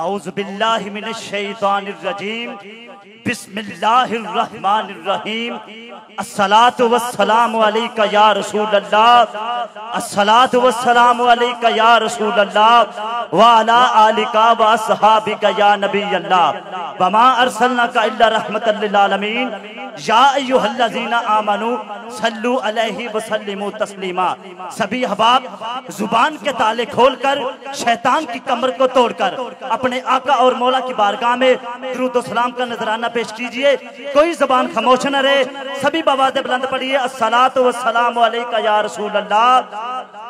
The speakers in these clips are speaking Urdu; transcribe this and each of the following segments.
اعوذ باللہ من الشیطان الرجیم بسم اللہ الرحمن الرحیم الصلاۃ والسلام علیک یا رسول اللہ الصلاۃ والسلام علیک یا رسول اللہ وعلی آلک واصحابک یا نبی اللہ وما ارسلناک الا رحمۃ للعالمین یا ایھا الذین آمنوا صلوا علیہ وسلموا تسلیما۔ سبھی احباب زبان کے تالے کھول کر شیطان کی کمر کو توڑ کر اپنے آقا اور مولا کی بارگاہ میں درود و سلام کا نذرانہ پیش کیجئے۔ کوئی زبان خاموش نہ رہے، سبھی بآواز بلند پڑھیے الصلاۃ والسلام علیک یا رسول اللہ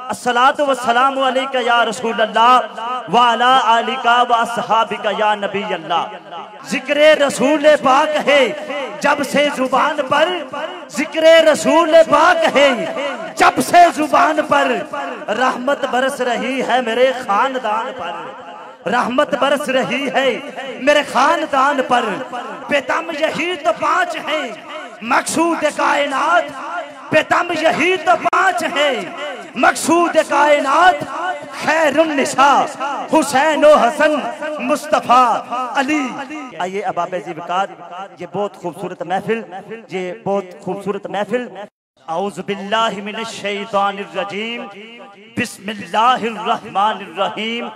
الصلاۃ والسلام علیک یا رسول اللہ وعلی آلک واصحابک یا نبی اللہ۔ ذکر رسول پاک ہے جب سے زبان پر، ذکر رسول پاک ہے جب سے زبان پر، رحمت برس رہی ہے میرے خاندان پر، رحمت برس رہی ہے میرے خاندان پر۔ پیتم یہی تو پانچ ہیں مقصود کائنات، پیتم یہی تو پانچ ہیں مقصود کائنات، خیر النساء حسین و حسن مصطفیٰ علی۔ آئیے احباب زیبکات، یہ بہت خوبصورت محفل، یہ بہت خوبصورت محفل۔ اعوذ باللہ من الشیطان الرجیم بسم اللہ الرحمن الرحیم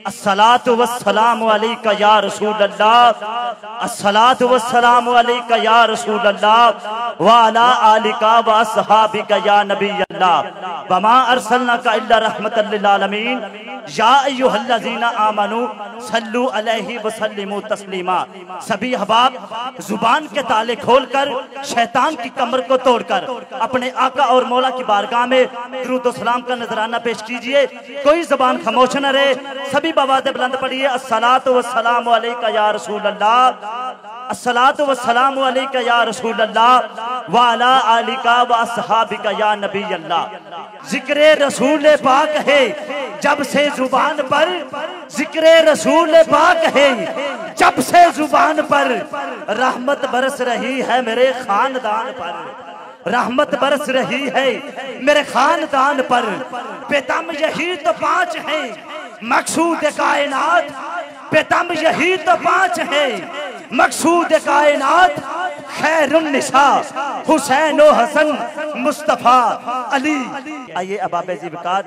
الصلاۃ والسلام علیک یا رسول اللہ الصلاۃ والسلام علیک یا رسول اللہ وعلی آلک واصحابک یا نبی اللہ وما ارسلناک الا رحمۃ للعالمین یا ایھا الذین آمنوا صلوا علیہ وسلموا تسلیما۔ سبھی احباب زبان کے تالے کھول کر شیطان کی کمر کو توڑ کر اپنے آقا اور مولا کی بارگاہ میں درود و سلام کا نذرانہ پیش کیجئے۔ کوئی زبان خاموش نہ رہے، سبھی بآواز بلند پڑھیے الصلاۃ والسلام علیک یا رسول اللہ الصلاۃ والسلام علیک یا رسول اللہ وعلی آلک واصحابک یا نبی اللہ۔ ذکر رسول پاک ہے جب سے زبان پر، ذکر رسول پاک ہے جب سے زبان پر، رحمت برس رہی ہے میرے خاندان پر، رحمت برس رہی ہے میرے خاندان پر۔ پیتم یہی تو پانچ ہیں مقصود کائنات، پیتم یہی تو پانچ ہیں مقصود کائنات، خیر النساء حسین و حسن مصطفیٰ علی۔ آئیے احباب زیبکات،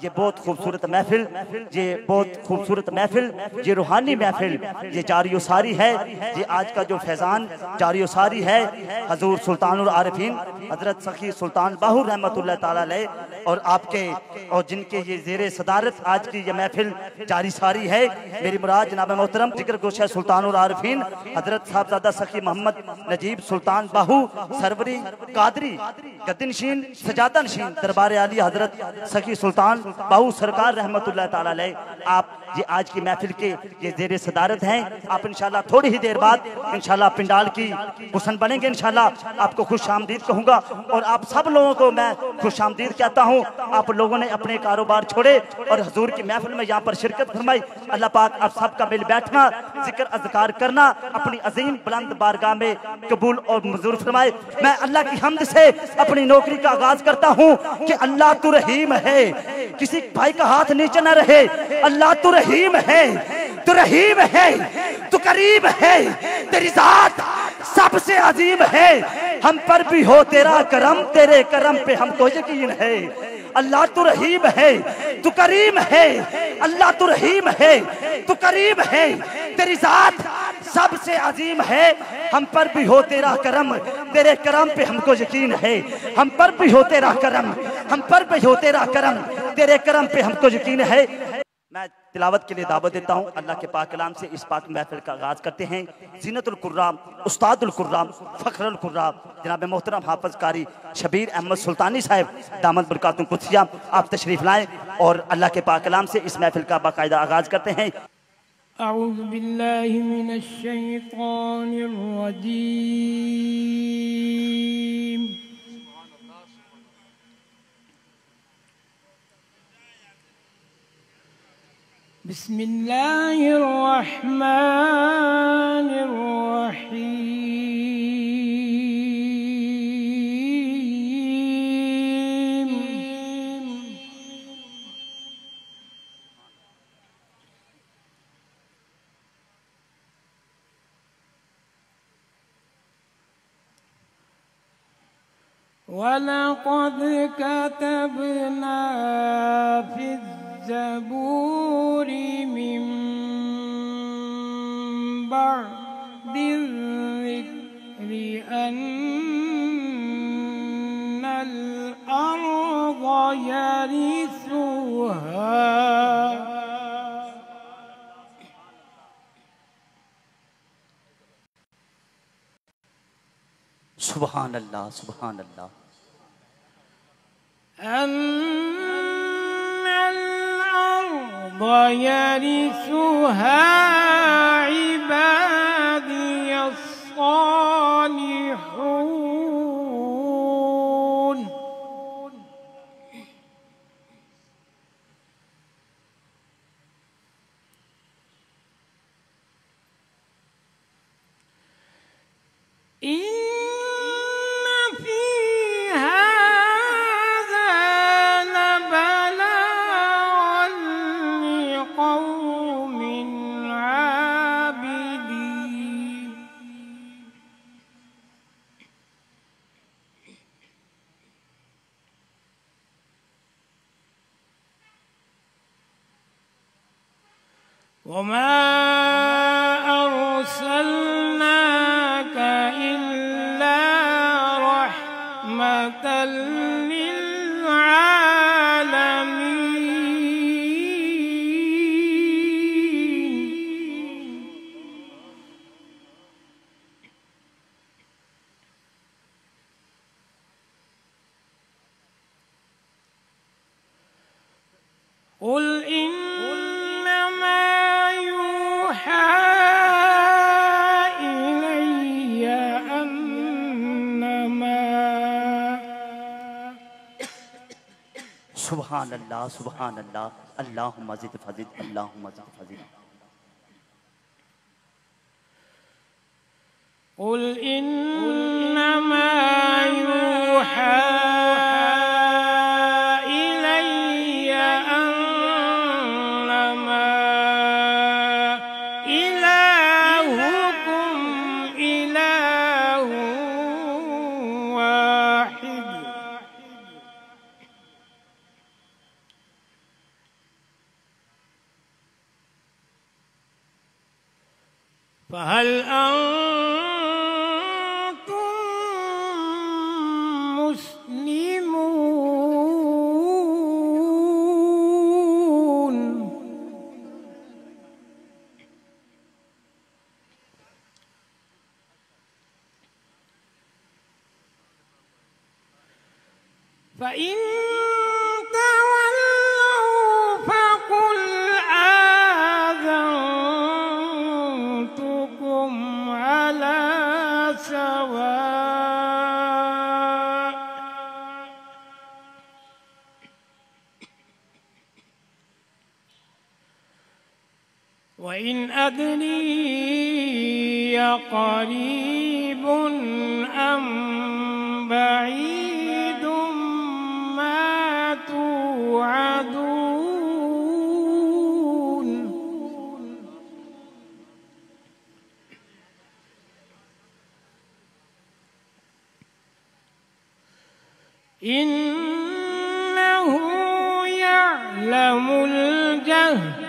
یہ بہت خوبصورت محفل، یہ بہت خوبصورت محفل، یہ روحانی محفل، یہ جاری و ساری ہے۔ یہ آج کا جو فیضان جاری و ساری ہے حضور سلطان العارفین حضرت سخی سلطان باہو رحمۃ اللہ تعالیٰ علیہ اور آپ کے اور جن کے یہ زیر صدارت آج کی یہ محفل جاری ساری ہے، میری مراد جناب محترم ذکر گوشہ سلطان العارفین حضرت صاحبزادہ سخی محمد نجیب سلطان باہو سروری قادری گدنشین سجادہ نشین دربار عالی حضرت سخی سلطان باہو سرکار رحمت اللہ تعالیٰ علیہ، آپ یہ آج کی محفل کے یہ زیر صدارت ہیں۔ آپ انشاءاللہ تھوڑی ہی دیر بعد انشاءاللہ پنڈال کی حسن بنیں گے، انشاءاللہ آپ کو خوش آمدید کہوں گا اور آپ سب لوگوں کو میں خوش آمدید کہتا ہوں۔ آپ لوگوں نے اپنے کاروبار چھوڑے اور حضور کی محفل میں یہاں پر شرکت فرمائی۔ اللہ پاک آپ سب کا مل بیٹھنا، ذکر اذکار کرنا اپنی عظیم بلند بارگاہ میں قبول اور منظور فرمائے۔ میں اللہ کی حمد سے اپنی نوکری کا آغاز کرتا ہوں کہ اللہ تو رحیم ہے، کسی بھائی کا ہاتھ نیچے نہ رہے۔ اللہ تو رحیم ہے، تو رحیم ہے، تو کریم ہے، تیری ذات سب سے عظیم ہے، ہم پر بھی ہو تیرا کرم، تیرے کرم پہ ہم کو یقین ہے۔ اللہ تو رحیم ہے، تو کریم ہے، اللہ تو رحیم ہے، تو کریم ہے، تیری ذات سب سے عظیم ہے، ہم پر بھی ہو تیرا کرم، تیرے کرم پہ ہم کو یقین ہے۔ ہم پر بھی ہو تیرا کرم، ہم پر بھی ہو تیرا کرم، تیرے کرم پہ ہم کو یقین ہے۔ میں تلاوت کے لیے دعوت دیتا ہوں، اللہ کے پاک کلام سے اس پاک محفل کا آغاز کرتے ہیں۔ زینت القرآن، استاد القرآن، فخر القرآن جناب محترم حافظ قاری شبیر احمد سلطانی صاحب دامت برکاتہ قدسیہ، آپ تشریف لائیں اور اللہ کے پاک کلام سے اس محفل کا باقاعدہ آغاز کرتے ہیں۔ اعوذ باللہ من الشیطان الرجیم، بسم اللہ الرحمن الرحیم۔ ولقد كتبنا في الزبور من بعد الذكر أن الأرض يرثها سبحان اللہ سبحان اللہ أن الأرض يرثها عبادي الصالحون وما أرسلناك إلا رحمة للعالمين قل سبحان اللہ سبحان اللہ اللہم زد فزد اللہم زد فزد قل إنما يوحى إلي أنما إلهكم إله واحد فهل أنتم مسلمون فإن وإن أدري قريب أم بعيد ما توعدون إنه يعلم الجهر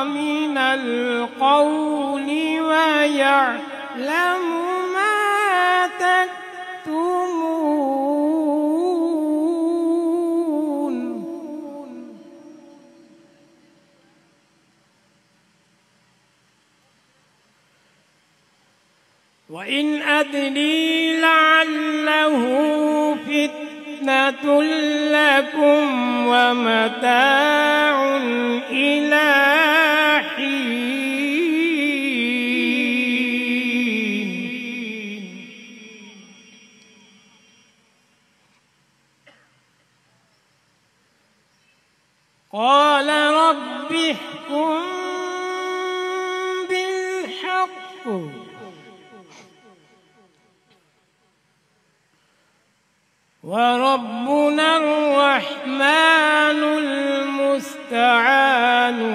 من القول ويعلم ما تكتمون وإن أدري لعله فتنة لكم ومتاع إلى حين قال رب احكم بالحق وربنا الرحمن المستعان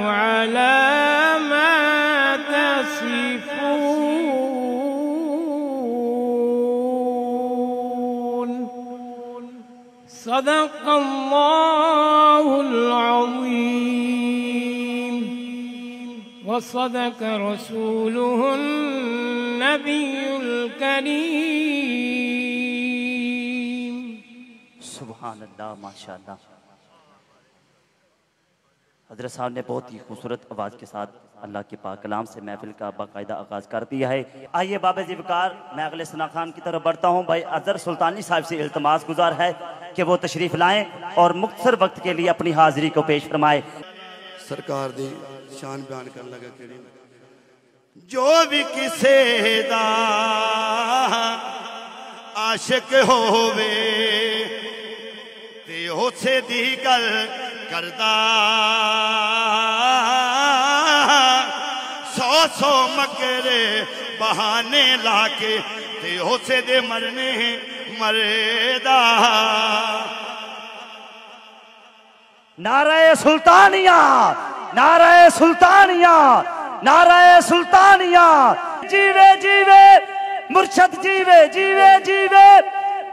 على ما تصفون وصدق رسوله النبي الكريم. سبحان اللہ، ماشاءاللہ. حضرت صاحب نے بہت ہی خوبصورت آواز کے ساتھ اللہ کے پاک کلام سے محفل کا باقاعدہ آغاز کر دیا ہے. آئیے باب ذوالفقار میں اگلے ثنا خان کی طرف بڑھتا ہوں. بھائی اظہر سلطانی صاحب سے التماس گزار ہے کہ وہ تشریف لائیں اور مختصر وقت کے لیے اپنی حاضری کو پیش فرمائے. سرکار دی شان بیان کرنے لگا کریم. جو بھی کسے دا عاشق ہووے تے اسے دی گل کردا سو مگر بہانے لا کے تے اسے دے مرنے مردا. نعرہ سلطانیہ، نعرہ سلطانیہ، نعرہ سلطانیہ. جیوے جیوے مرشد، جیوے جیوے جیوے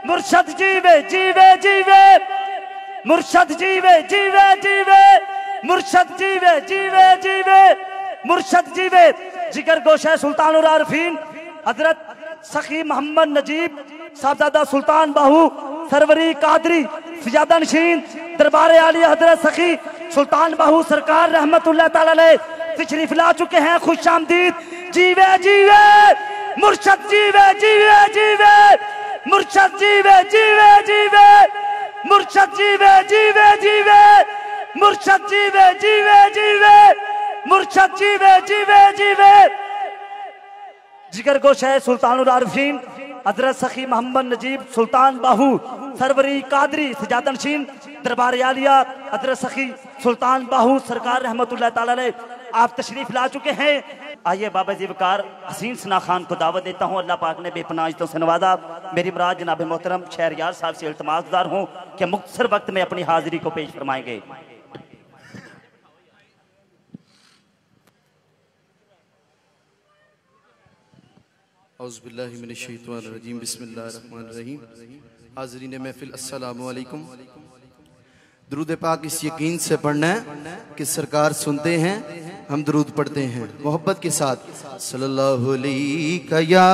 مرشد، جیوے جیوے جیوے مرشد، جیوے جیوے جیوے مرشد، جیوے جیوے جیوے مرشد، جیوے. ذکر گوشہ سلطان العارفین حضرت سخی محمد نجیب صاحبزادہ سلطان باہو سروری قادری سجادہ نشین دربار عالی حضرت سخی سلطان باہو سرکار رحمت اللہ تعالی علیہ تشریف لا چکے ہیں. خوش آمدید. جیوے جیوے مرشد، جیوے جیوے جیوے مرشد، جیوے جیوے جیوے مرشد، جیوے جیوے جیوے مرشد، جیوے جیوے جیوے مرشد، جیوے جیوے جیوے. ذکر گوشہ سلطان العارفین حضرت سخی محمد نجیب سلطان باہو سروری قادری سجادہ نشین دربار عالیہ حضرت سخی سلطان باہو سرکار رحمت اللہ تعالی علیہ آپ تشریف لا چکے ہیں. آئیے بابا ذوالفقار حسین ثنا خان کو دعوت دیتا ہوں. اللہ پاک نے بے پناہ عزتوں سے نوازا. میری مراد جناب محترم شہریار صاحب سے التماس گزار ہوں کہ مختصر وقت میں اپنی حاضری کو پیش فرمائیں گے. اعوذ باللہ من الشیطان الرجیم. بسم اللہ الرحمن الرحیم. حاضرین محفل السلام علیکم. درود پاک اس یقین سے پڑھنا ہے کہ سرکار سنتے ہیں، ہم درود پڑھتے ہیں محبت کے ساتھ. صلی اللہ علیہ یا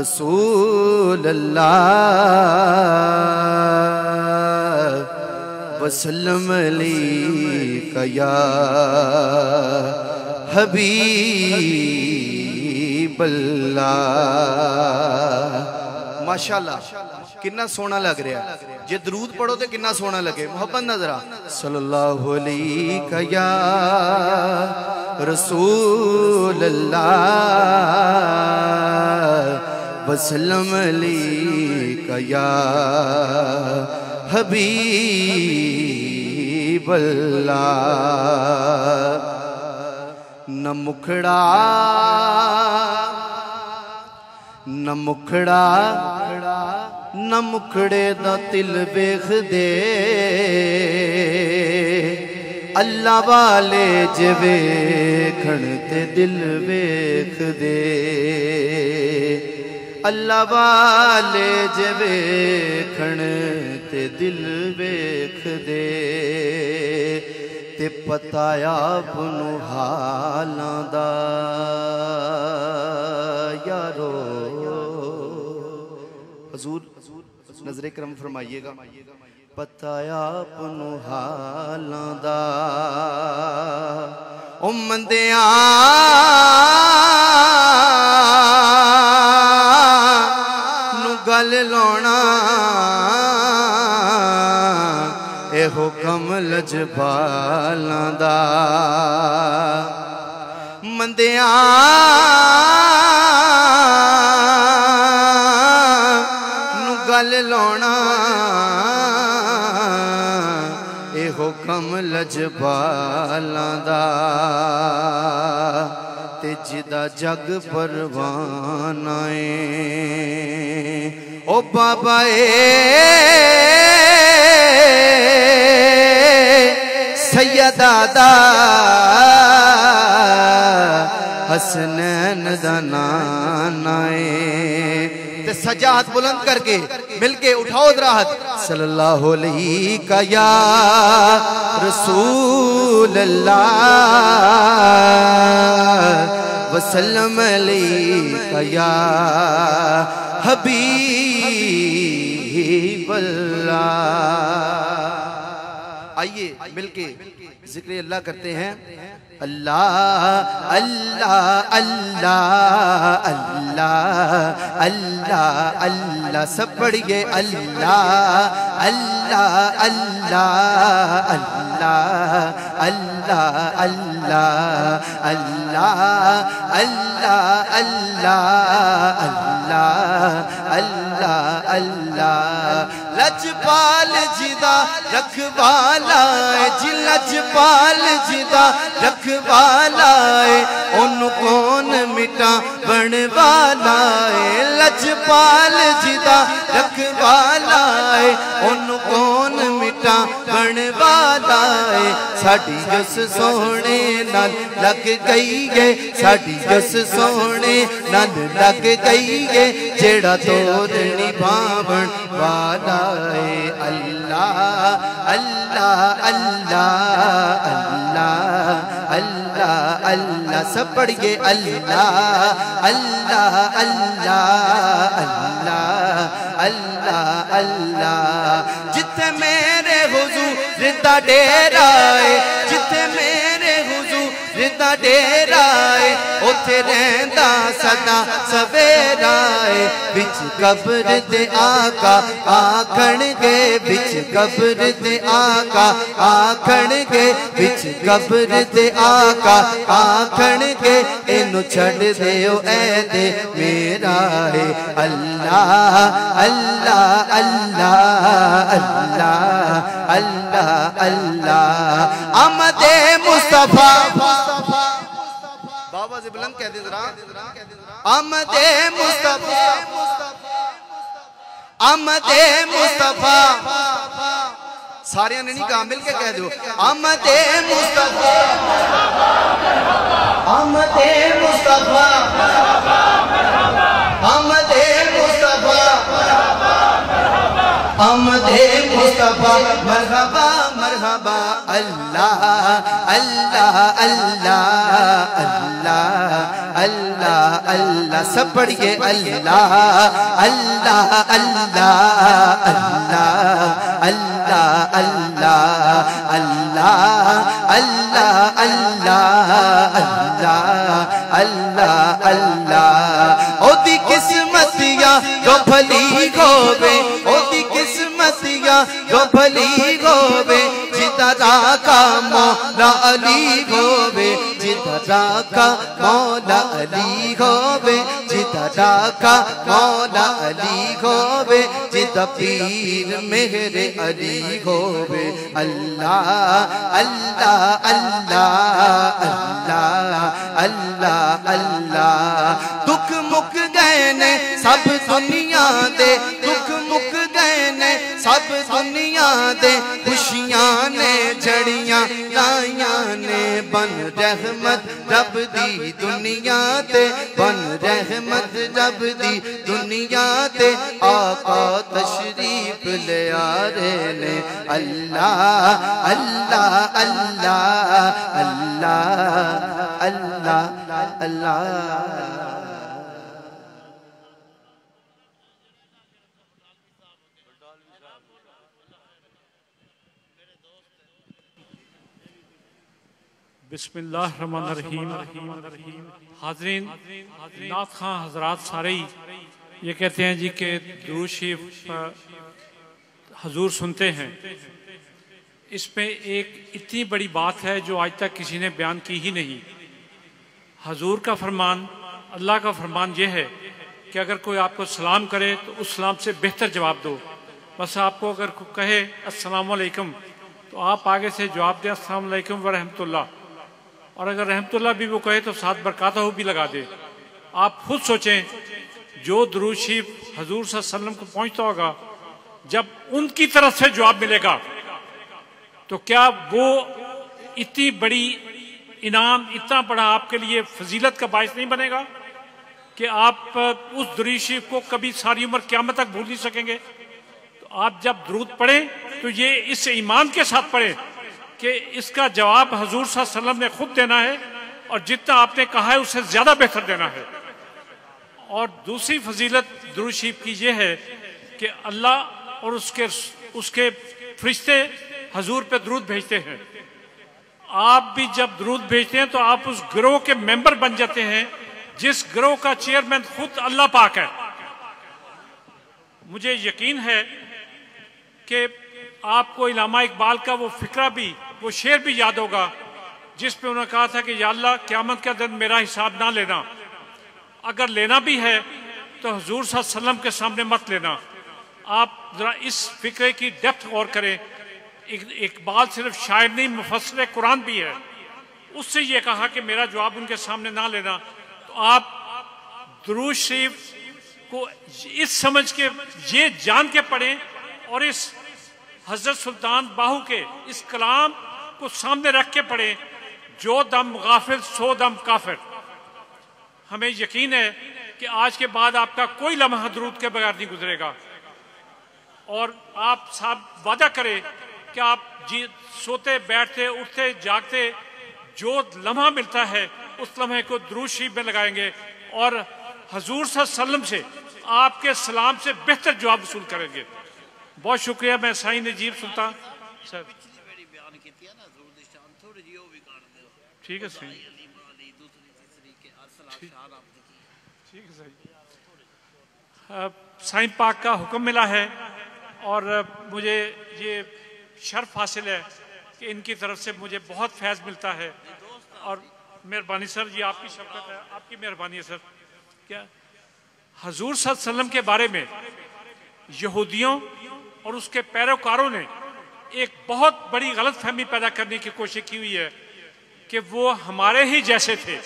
رسول اللہ وسلم علیہ یا حبیب اللہ. ماشاءاللہ کنا سونا لگ رہا ہے. جے درود پڑھو تو کنا سونا لگے. محبت نظر آ. صلی اللہ علیہ یا رسول اللہ وسلم علیہ یا حبیب اللہ. نہ مکھڑا نہ مکھڑا نہ مکھڑے دا تل بیخ دے اللہ والے جے ویکھن تے دل ویکھ دے. اللہ والے جے ویکھن تے دل ویکھ دے تے پتہ آپ نو حالاں دا یارو. حضور نظر کرم فرمائیے گا. پتہ آپ نو حالاں دا او مندیاں نو گل لاؤنا اے حکم لجبالاں دا. مندیاں نو گل لاؤنا اے حکم لجبالاں دا. تے جدا جگ پروانہ اے او بابا اے سیدہ دا حسنین دا نانا اے. تے سجاہت بلند کر کے مل کے اٹھاؤ دراہت. صلی اللہ علیہ یا رسول رسول اللہ وسلم علیک یا حبیب اللہ۔ آئیے مل کے ذکر اللہ کرتے ہیں۔ اللہ اللہ اللہ اللہ اللہ اللہ، سب پڑھیے اللہ اللہ اللہ اللہ اللہ اللہ اللہ اللہ اللہ اللہ اللہ اللہ۔ لجپال جدا رکھوالا ہے جی، لجپال جدا رکھوالا ہے، ان کون مٹا بنوالا ہے۔ لجپال جدا رکھوالا ہے، ان کون مٹا بنوالا ہے۔ ساڑی جس سونے نال لگ گئی ہے، ساڑی جس سونے نال لگ گئی ہے، جیڑا تور نبھاون والا ہے۔ اللہ اللہ اللہ اللہ اللہ اللہ، سب پڑھیے اللہ اللہ اللہ اللہ اللہ اللہ۔ جتھے میرے حضور دا ڈیرا ہے، جتھے میرے حضور دا ڈیرا ہے، اتھے رہندا سدا سویرا ہے۔ بچ قبر دے آقا آکھن گے، بچ قبر دے آقا آکھن گے، بچ قبر دے آقا آکھن گے، اینو چھڑ دیو اے دے میرا ہے۔ اللہ اللہ اللہ اللہ اللہ اللہ۔ آمد مصطفیٰ، بابا سے بلند کہہ دے ذرا، آمد مصطفیٰ، آمد مصطفیٰ، سارے نے نہیں کہا، مل کے کہہ دو آمد مصطفیٰ، آمد مصطفیٰ، آمد مصطفیٰ، آمد مصطفیٰ، مرحبا مرحبا۔ اللہ اللہ اللہ اللہ اللہ اللہ، سب پڑھیے اللہ اللہ اللہ اللہ اللہ اللہ اللہ اللہ اللہ اللہ اللہ۔ او دی قسمتیاں جو بھلی ہووے، او دی قسمتیاں جو بھلی ہووے، جدا راکا مولا علی ہووے، جدا راکا مولا علی ہووے، جدا راکا مولا علی ہووے، جدا پیر مہر علی ہووے۔ اللہ اللہ اللہ اللہ اللہ اللہ۔ دکھ مک گئے نے سب دنیا دے، دکھ مک گئے نے سب دنیا دے، خوشیاں نے جڑیاں لائیاں نے، بن رحمت رب دی دنیا تے، بن رحمت رب دی دنیا تے، آقا تشریف لے آرے نے۔ اللہ اللہ اللہ اللہ اللہ اللہ۔ بسم اللہ الرحمن الرحیم۔ حاضرین، نعت خواں حضرات سارے ہی یہ کہتے ہیں جی کہ درود شریف حضور سنتے ہیں، اس پہ ایک اتنی بڑی بات ہے جو آج تک کسی نے بیان کی ہی نہیں۔ حضور کا فرمان، اللہ کا فرمان یہ ہے کہ اگر کوئی آپ کو سلام کرے تو اس سلام سے بہتر جواب دو۔ بس آپ کو اگر کوئی کہے السلام علیکم تو آپ آگے سے جواب دیں السلام علیکم ورحمۃ اللہ، اور اگر رحمت اللہ بھی وہ کہے تو ساتھ برکاتہ بھی لگا دے۔ آپ خود سوچیں، جو درود شریف حضور صلی اللہ علیہ وسلم کو پہنچتا ہوگا، جب ان کی طرف سے جواب ملے گا تو کیا وہ اتنی بڑی انعام، اتنا بڑا آپ کے لیے فضیلت کا باعث نہیں بنے گا کہ آپ اس درود شریف کو کبھی ساری عمر قیامت تک بھول نہیں سکیں گے؟ تو آپ جب درود پڑھیں تو یہ اس ایمان کے ساتھ پڑھیں کہ اس کا جواب حضور صلی اللہ علیہ وسلم نے خود دینا ہے اور جتنا آپ نے کہا ہے اس سے زیادہ بہتر دینا ہے۔ اور دوسری فضیلت درود شریف کی یہ ہے کہ اللہ اور اس کے فرشتے حضور پہ درود بھیجتے ہیں۔ آپ بھی جب درود بھیجتے ہیں تو آپ اس گروہ کے ممبر بن جاتے ہیں جس گروہ کا چیئرمین خود اللہ پاک ہے۔ مجھے یقین ہے کہ آپ کو علامہ اقبال کا وہ فقرہ بھی، وہ شعر بھی یاد ہوگا جس پہ انہوں نے کہا تھا کہ یا اللہ قیامت کا دن میرا حساب نہ لینا، اگر لینا بھی ہے تو حضور صلی اللہ علیہ وسلم کے سامنے مت لینا۔ آپ ذرا اس فقرے کی ڈیپتھ غور کریں۔ اقبال صرف شاعر نہیں، مفسر قرآن بھی ہے۔ اس سے یہ کہا کہ میرا جواب ان کے سامنے نہ لینا۔ تو آپ درود شریف کو اس سمجھ کے، یہ جان کے پڑھیں اور اس حضرت سلطان باہو کے اس کلام کو سامنے رکھ کے پڑھیں، جو دم غافل سو دم کافر۔ ہمیں یقین ہے کہ آج کے بعد آپ کا کوئی لمحہ درود کے بغیر نہیں گزرے گا، اور آپ صاحب وعدہ کریں کہ آپ سوتے بیٹھتے اٹھتے جاگتے جو لمحہ ملتا ہے اس لمحے کو درود شریف میں لگائیں گے اور حضور صلی اللہ علیہ وسلم سے آپ کے سلام سے بہتر جواب وصول کریں گے۔ بہت شکریہ۔ میں سائیں نجیب سلطان سر، ٹھیک ہے صحیح، ٹھیک ہے صحیح۔ سائیں پاک کا حکم ملا ہے اور مجھے یہ شرف حاصل ہے کہ ان کی طرف سے مجھے بہت فیض ملتا ہے، اور مہربانی سر، یہ آپ کی شفقت ہے، آپ کی مہربانی ہے سر۔ کیا حضور صلی اللہ علیہ وسلم کے بارے میں یہودیوں اور اس کے پیروکاروں نے ایک بہت بڑی غلط فہمی پیدا کرنے کی کوشش کی ہوئی ہے کہ وہ ہمارے ہی جیسے تھے۔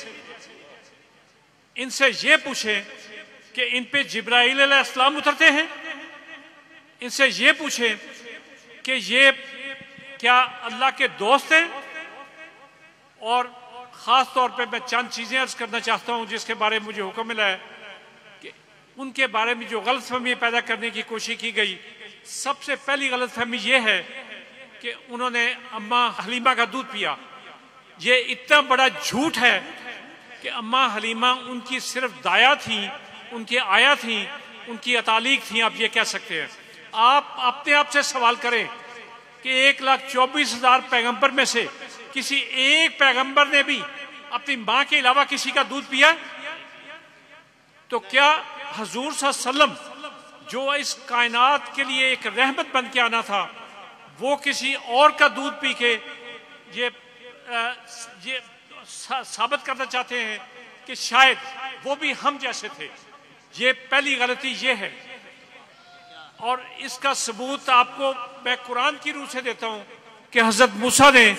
ان سے یہ پوچھیں کہ ان پہ جبرائیل علیہ السلام اترتے ہیں، ان سے یہ پوچھیں کہ یہ کیا اللہ کے دوست ہیں۔ اور خاص طور پہ میں چند چیزیں عرض کرنا چاہتا ہوں جس کے بارے میں مجھے حکم ملا ہے کہ ان کے بارے میں جو غلط فہمی پیدا کرنے کی کوشش کی گئی، سب سے پہلی غلط فہمی یہ ہے کہ انہوں نے اماں حلیمہ کا دودھ پیا۔ یہ اتنا بڑا جھوٹ ہے کہ اماں حلیمہ ان کی صرف دایا تھیں، ان کی آیا تھیں، ان کی اتالیق تھیں، آپ یہ کہہ سکتے ہیں۔ آپ اپنے آپ سے سوال کریں کہ 1,24,000 پیغمبر میں سے کسی ایک پیغمبر نے بھی اپنی ماں کے علاوہ کسی کا دودھ پیا؟ تو کیا حضور صلی اللہ علیہ وسلم جو اس کائنات کے لیے ایک رحمت بن کے آنا تھا، وہ کسی اور کا دودھ پی کے یہ ثابت کرنا چاہتے ہیں کہ شاید وہ بھی ہم جیسے تھے؟ یہ پہلی غلطی یہ ہے، اور اس کا ثبوت آپ کو میں قرآن کی روح سے دیتا ہوں کہ حضرت موسیٰ نے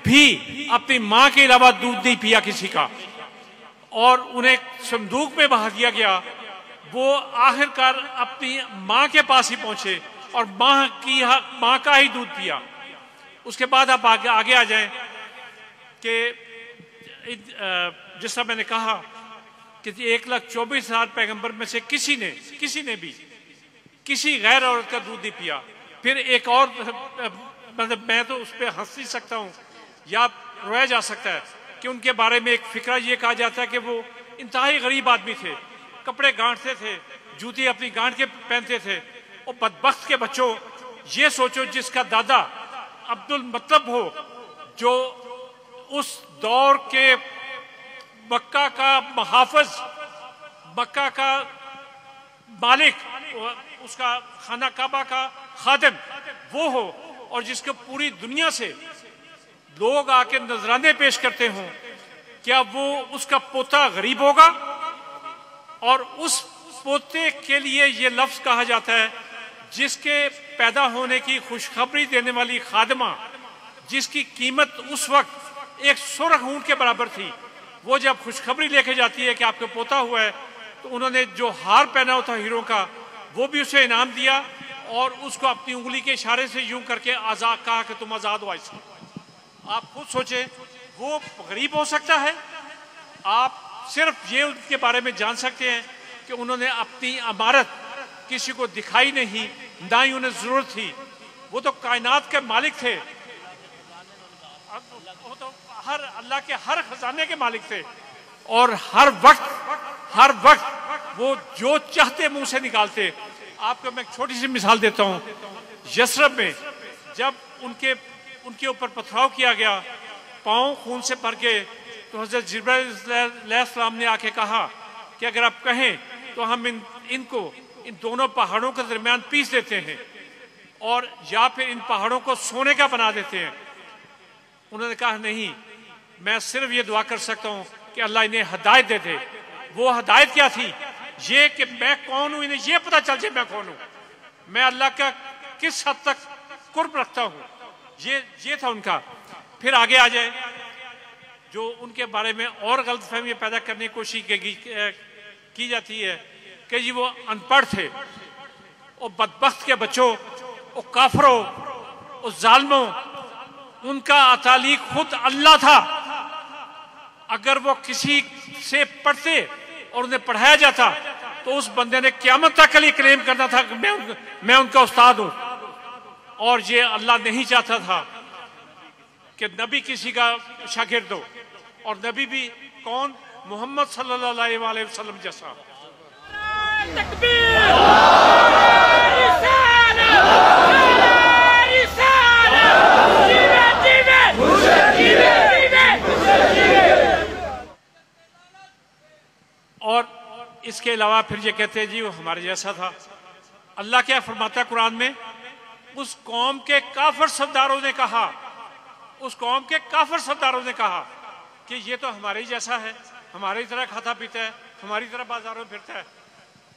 بھی اپنی ماں کے علاوہ دودھ نہیں پیا کسی کا، اور انہیں صندوق میں بہا دیا گیا۔ وہ آخرکار اپنی ماں کے پاس ہی پہنچے اور ماں کا ہی دودھ پیا۔ اس کے بعد آپ آگے آ جائیں کہ جس طرح میں نے کہا کہ 1,24,000 پیغمبر میں سے کسی نے بھی کسی غیر عورت کا دودھ نہیں پیا۔ پھر ایک اور مطلب میں تو اس پہ ہنس نہیں سکتا ہوں یا رویا جا سکتا ہے کہ ان کے بارے میں ایک فقرہ یہ کہا جاتا ہے کہ وہ انتہائی غریب آدمی تھے، کپڑے گانٹتے تھے، جوتی اپنی گانٹ کے پہنتے تھے۔ اور بدبخت کے بچوں، یہ سوچو جس کا دادا عبد المطلب ہو، جو اس دور کے مکہ کا محافظ، مکہ کا مالک، اس کا خانہ کعبہ کا خادم وہ ہو، اور جس کو پوری دنیا سے لوگ آ کے نذرانے پیش کرتے ہوں، کیا وہ اس کا پوتا غریب ہوگا؟ اور اس پوتے کے لیے یہ لفظ کہا جاتا ہے جس کے پیدا ہونے کی خوشخبری دینے والی خادمہ، جس کی قیمت اس وقت ایک سرخ اونٹ کے برابر تھی، وہ جب خوشخبری لے کے جاتی ہے کہ آپ کو پوتا ہوا ہے، تو انہوں نے جو ہار پہنا ہوتا ہیرو کا وہ بھی اسے انعام دیا، اور اس کو اپنی انگلی کے اشارے سے یوں کر کے آزاد کہا کہ تم آزاد ہو ایسا۔ آپ خود سوچیں، وہ غریب ہو سکتا ہے؟ آپ صرف یہ ان کے بارے میں جان سکتے ہیں کہ انہوں نے اپنی امارت کسی کو دکھائی نہیں، نہ ہی انہیں ضرورت تھی۔ وہ تو کائنات کے مالک تھے۔ وہ تو اللہ کے ہر خزانے کے مالک تھے، اور ہر وقت وہ جو چاہتے منہ سے نکالتے. آپ کو میں ایک چھوٹی سی مثال دیتا ہوں. یثرب میں جب ان کے اوپر پتھراؤ کیا گیا، پاؤں خون سے بھر کے، تو حضرت جبرائیل علیہ السلام نے آ کے کہا کہ اگر آپ کہیں تو ہم ان دونوں پہاڑوں کے درمیان پیس دیتے ہیں، اور یا پھر ان پہاڑوں کو سونے کا بنا دیتے ہیں. انہوں نے کہا نہیں، میں صرف یہ دعا کر سکتا ہوں کہ اللہ انہیں ہدایت دے دے. وہ ہدایت کیا تھی؟ یہ کہ میں کون ہوں، انہیں یہ پتہ چل جائے میں کون ہوں، میں اللہ کا کس حد تک قرب رکھتا ہوں. یہ تھا ان کا. پھر آگے آ جائے جو ان کے بارے میں اور غلط فہمی پیدا کرنے کی کوشش کی جاتی ہے کہ جی وہ ان پڑھ تھے، اور بدبخت کے بچوں، اور کافروں، اور ظالموں، ان کا تعلق خود اللہ تھا. اگر وہ کسی سے پڑھتے اور انہیں پڑھایا جاتا تو اس بندے نے قیامت تک کے لیے کلیم کرنا تھا کہ میں ان کا استاد ہوں. اور یہ اللہ نہیں چاہتا تھا کہ نبی کسی کا شاگرد ہو، اور نبی بھی کون؟ محمد صلی اللہ علیہ وسلم جیسا. اور اس کے علاوہ پھر یہ کہتے ہیں جی وہ ہمارے جیسا تھا. اللہ کیا فرماتا ہے قرآن میں؟ اس قوم کے کافر سرداروں نے کہا، کہ یہ تو ہمارے ہی جیسا ہے، ہماری طرح کھاتا پیتا ہے، ہماری طرح بازاروں میں پھرتا ہے.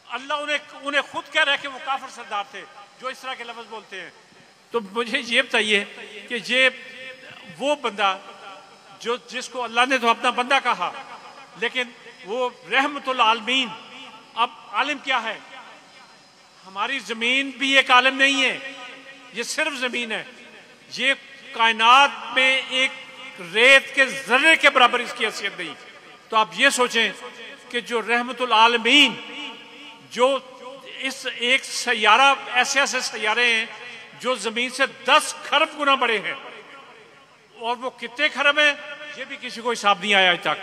اللہ انہیں خود کہہ رہا ہے کہ وہ کافر سردار تھے جو اس طرح کے لفظ بولتے ہیں. تو مجھے یہ بتائیے کہ یہ وہ بندہ جس کو اللہ نے تو اپنا بندہ کہا، لیکن وہ رحمت العالمین. اب عالم کیا ہے؟ ہماری زمین بھی ایک عالم نہیں ہے، یہ صرف زمین ہے. یہ کائنات میں ایک ریت کے ذرے کے برابر اس کی حیثیت نہیں. تو آپ یہ سوچیں کہ جو رحمت العالمین، جو اس ایک سیارہ، ایسے سیارے ہیں جو زمین سے 10 کھرب گنا بڑے ہیں، اور وہ کتنے کھرب ہیں یہ بھی کسی کو حساب نہیں آیا آج تک.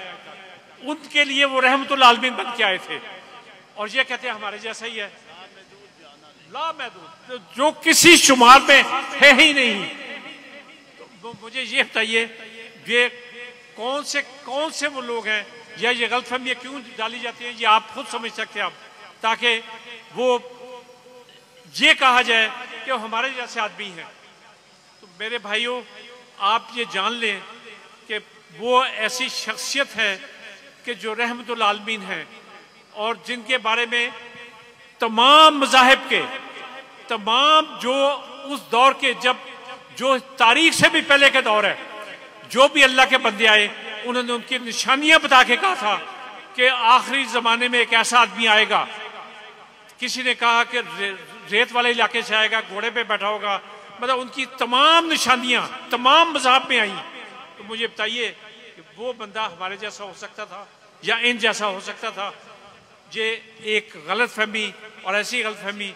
ان کے لیے وہ رحمت العالمین بن کے آئے تھے، اور یہ کہتے ہیں ہمارے جیسا ہی ہے، لا محدود، جو کسی شمار میں ہے ہی نہیں. تو مجھے یہ بتائیے یہ کون سے وہ لوگ ہیں، یا یہ غلط فہمیاں کیوں ڈالی جاتی ہیں؟ یہ آپ خود سمجھ سکتے ہیں، تاکہ وہ یہ کہا جائے کہ وہ ہمارے جیسے آدمی ہیں. تو میرے بھائیوں، آپ یہ جان لیں کہ وہ ایسی شخصیت ہے کہ جو رحمت العالمین ہیں، اور جن کے بارے میں تمام مذاہب کے، تمام جو اس دور کے، جو تاریخ سے بھی پہلے کے دور ہے، جو بھی اللہ کے بندے آئے انہوں نے ان کی نشانیاں بتا کے کہا تھا کہ آخری زمانے میں ایک ایسا آدمی آئے گا. کسی نے کہا کہ ریت والے علاقے سے آئے گا، گھوڑے پہ بیٹھا ہوگا. مطلب ان کی تمام نشانیاں تمام مذہب میں آئیں. تو مجھے بتائیے کہ وہ بندہ ہمارے جیسا ہو سکتا تھا یا ان جیسا ہو سکتا تھا؟ یہ ایک غلط فہمی، اور ایسی غلط فہمی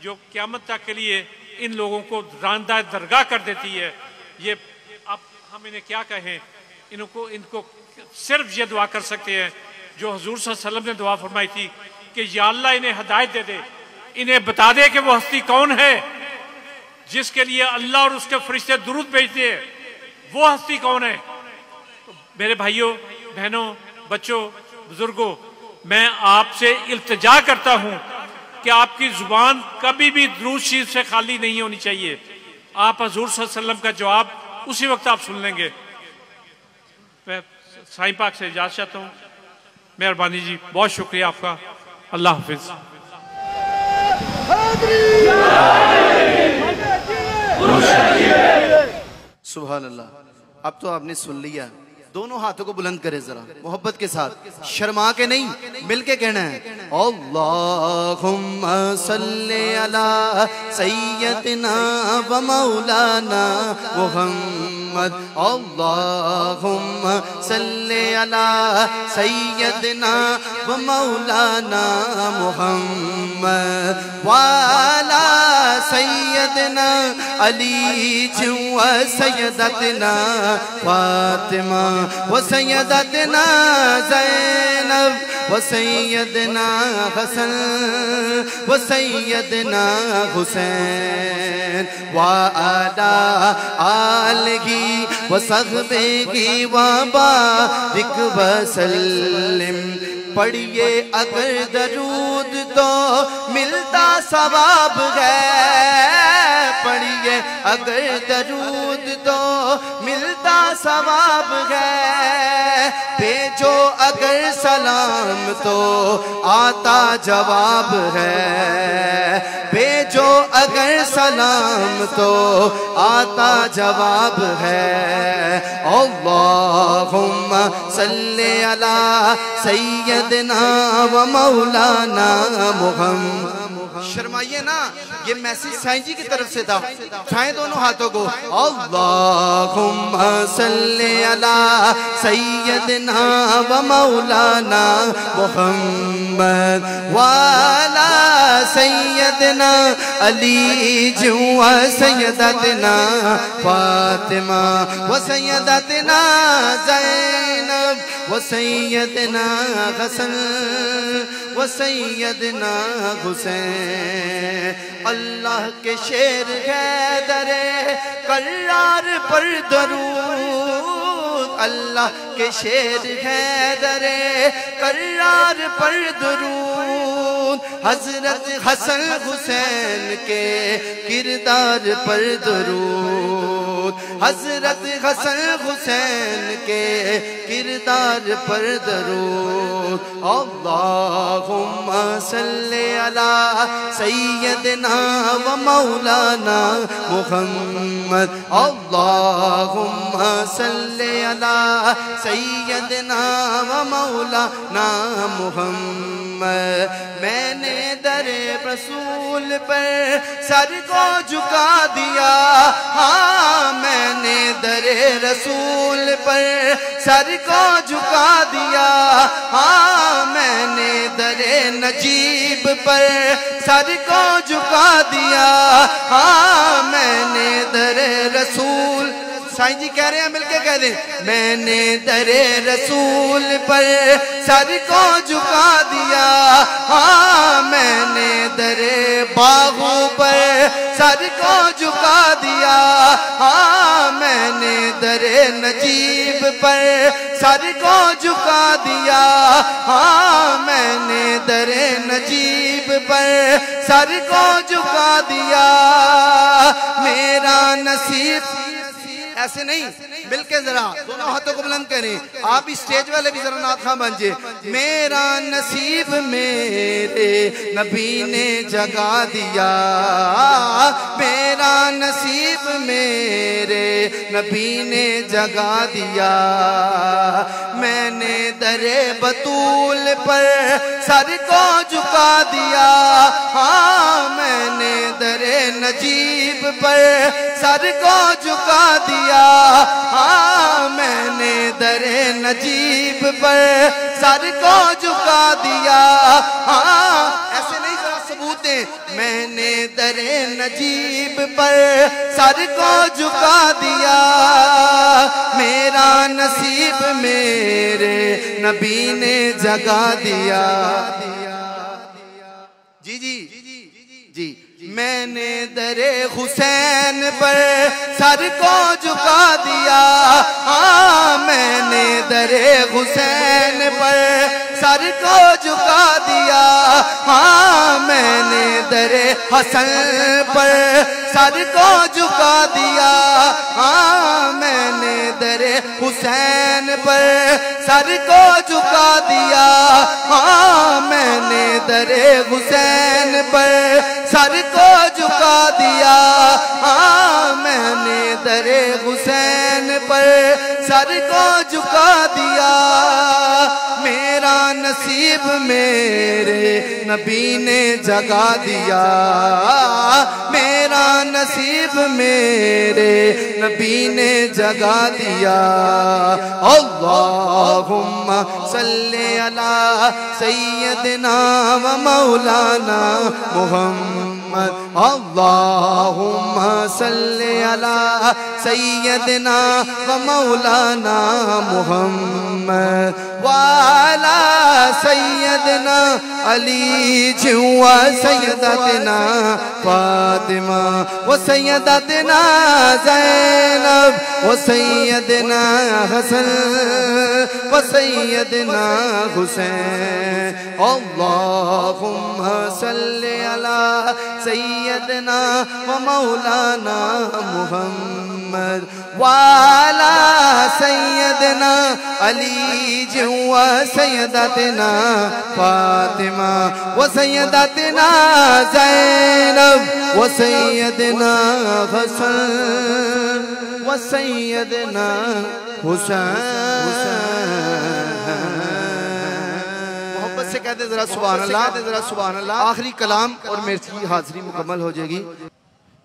جو قیامت تک کے لیے ان لوگوں کو راندہ درگاہ کر دیتی ہے. یہ اب ہم انہیں کیا کہیں؟ ان کو صرف یہ دعا کر سکتے ہیں جو حضور صلی اللہ علیہ وسلم نے دعا فرمائی تھی کہ یا اللہ انہیں ہدایت دے دے، انہیں بتا دے کہ وہ ہستی کون ہے جس کے لیے اللہ اور اس کے فرشتے درود بھیجتے ہیں. وہ ہستی کون ہے؟ میرے بھائیوں، بہنوں، بچوں، بزرگوں، میں آپ سے التجا کرتا ہوں کہ آپ کی زبان کبھی بھی درود شریف سے خالی نہیں ہونی چاہیے. آپ حضور صلی اللہ علیہ وسلم کا جواب اسی وقت آپ سن لیں گے. میں سائیں پاک سے اجازت چاہتا ہوں. مہربانی جی، بہت شکریہ آپ کا. اللہ حافظ. سبحان اللہ. اب تو آپ نے سن لیا. دونوں ہاتھوں کو بلند کرے ذرا محبت کے ساتھ، شرما کے نہیں، مل کے کہنا ہے اللہم صلی علی سیدنا و مولانا محمد. اللہم صلی علی سیدنا و مولانا محمد وعلی سیدنا علی و سیدتنا فاطمہ و سیدتنا زینب و سیدنا حسن و سیدنا حسین وعلی آلہ و صحبہ وبارک وسلم پڑھیے اگر درود تو ملتا ثواب ہے پڑھیے اگر درود تو ملتا ثواب ہے بھیجو اگر سلام تو آتا جواب ہے بھیجو اگر سلام تو آتا جواب ہے اللہم صلی علی سیدنا و مولانا محمد شرمائیے نا یہ میسیج سائن جی کی طرف سے تھا اٹھائیں دونوں ہاتھوں کو اللہم صلی علی سیدنا و مولانا محمد وعلی سیدنا علی و سیدتنا فاطمہ و سیدتنا زینب و سیدنا حسن و سیدنا حسین اللہ کے شیر حیدر کرار پر درود اللہ کے شیر حیدر کرار پر درود حضرت حسن حسین کے کردار پر درود حضرت حسن حسین کے کردار پر درود اللہم صلی علی سیدنا و مولانا محمد اللہم صلی علی سیدنا و مولانا محمد میں نے در رسول پر سر کو جھکا دیا ہاں میں نے در رسول پر سر کو جھکا دیا ہاں میں نے در نجیب پر سر کو جھکا دیا ہاں میں نے در رسول سائن جی کہہ رہے ہیں مل کے کہہ دیں میں نے در رسول پر سر کو جھکا دیا ہاں میں نے در باغوں پر سر کو جھکا دیا ہاں میں نے در نجیب پر سر کو جھکا دیا ہاں میں نے در نجیب پر سر کو جھکا دیا میرا نصیب ایسے نہیں مل کے ذرا دونوں ہاتھوں کو بلند کریں آپ اس سٹیج والے بھی ذرا نعت خواں بنجے میرا نصیب میرے نبی نے جگا دیا میرا نصیب میرے نبی نے جگا دیا میں نے در بطول پر سر کو جھکا دیا ہاں میں نے در نجیب پر سر کو جھکا دیا ہاں میں نے در نجیب پر سر کو جھکا دیا ہاں ایسے نہیں ذرا ثبوت دیں میں نے در نجیب پر سر کو جھکا دیا میرا نصیب میرے نبی نے جگا دیا جی جی جی میں نے در حسین پر سر کو جھکا دیا ہاں میں نے در حسین پر سر کو جھکا دیا ہاں میں نے در حسن پر سر کو جھکا دیا ہاں میں نے در حسین پر سر کو جھکا دیا ہاں میں نے در حسین پر سر کو جھکا دیا ہاں میں نے در حسین پر سر کو جھکا دیا میرا نصیب میرے نبی نے جگا دیا، میرا نصیب میرے نبی نے جگا دیا۔ اللہم صلی علی سیدنا و مولانا محمد، اللہم صلی علی سیدنا و مولانا محمد وعلی سیدنا علی و سیدتنا فاطمہ و سیدتنا زینب و سیدنا حسن و سیدنا حسین۔ اللہم صلی علی سیدنا و مولانا محمد وعلی سیدنا علی و سیدتنا فاطمہ و سیدتنا زینب و سیدنا حسن و سیدنا حسین۔ محبت سے کہتے ذرا سبحان اللہ، ذرا سبحان اللہ۔ آخری کلام اور میری حاضری مکمل ہو جائے گی۔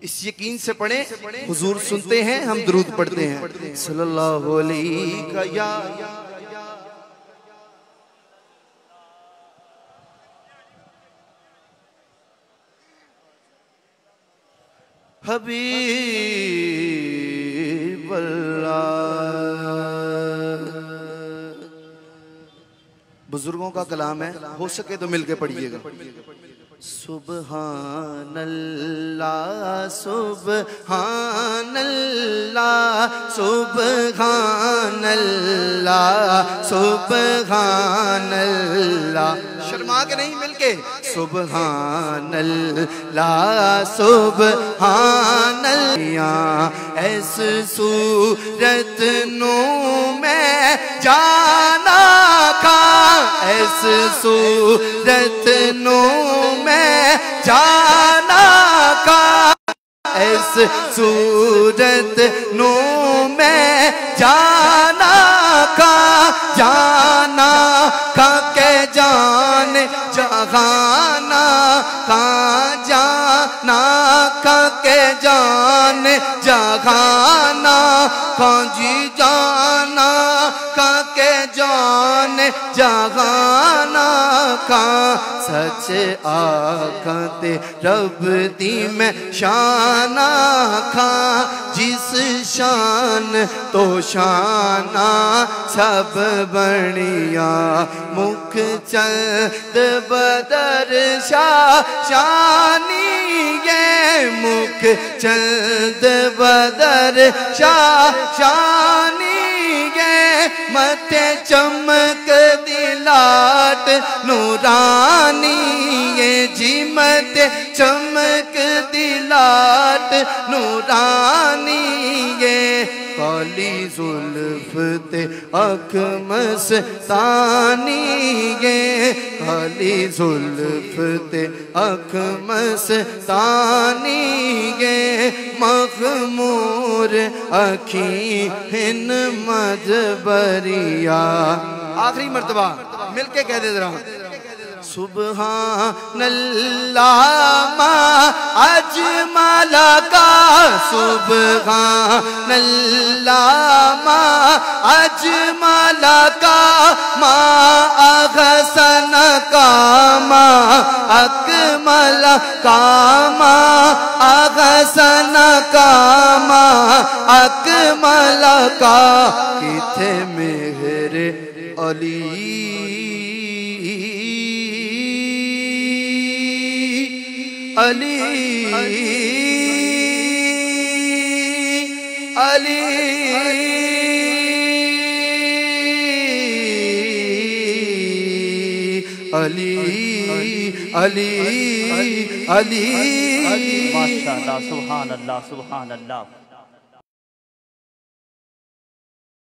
اس یقین سے پڑھیں، حضور سنتے ہیں، ہم درود پڑھتے ہیں۔ صلی اللہ علیہ یا حبیب اللہ۔ بزرگوں کا کلام ہے، ہو سکے تو مل کے پڑھیے گا۔ سبحان اللہ سبحان اللہ سبحان اللہ سبحان اللہ، شرما کے نہیں، مل کے سبحان اللہ سبحان اللہ۔ ایس صورت نو میں جانا کا، ایس صورت نو میں جانا کا، ایس صورت نو میں جانا کا، جانا کا کہ جان جہانا کا، جانا کا کہ جان جہانا کا، جی جانا کا کہ جان جہانا کا۔ سچ آکھتے رب دی میں شان آکھاں، جس شان تو شانہ سب بڑیا، مکھ چند بدر شاہ شانی یہ، مکھ چند بدر شاہ شانی یہ، متھے چمک دلاٹ نورانی یہ، جی متھے چمک دلاٹ نورانی یہ، کالی زلف تے اکھ مستانی یہ، کالی زلف تے اکھ مستانی یہ، مغمور اکھیں ہن مجبریہ۔ آخری مرتبہ مل کے کہہ دے ذرا، سبحان اللہ ما اجمل کا، سبحان اللہ ما اجمل کا، ما احسن کا، ما اکمل کا، ما احسن کا، ما اکمل کا۔ کتھے مہر علی علی علی علی علی علی۔ ماشاءاللہ، سبحان اللہ سبحان اللہ۔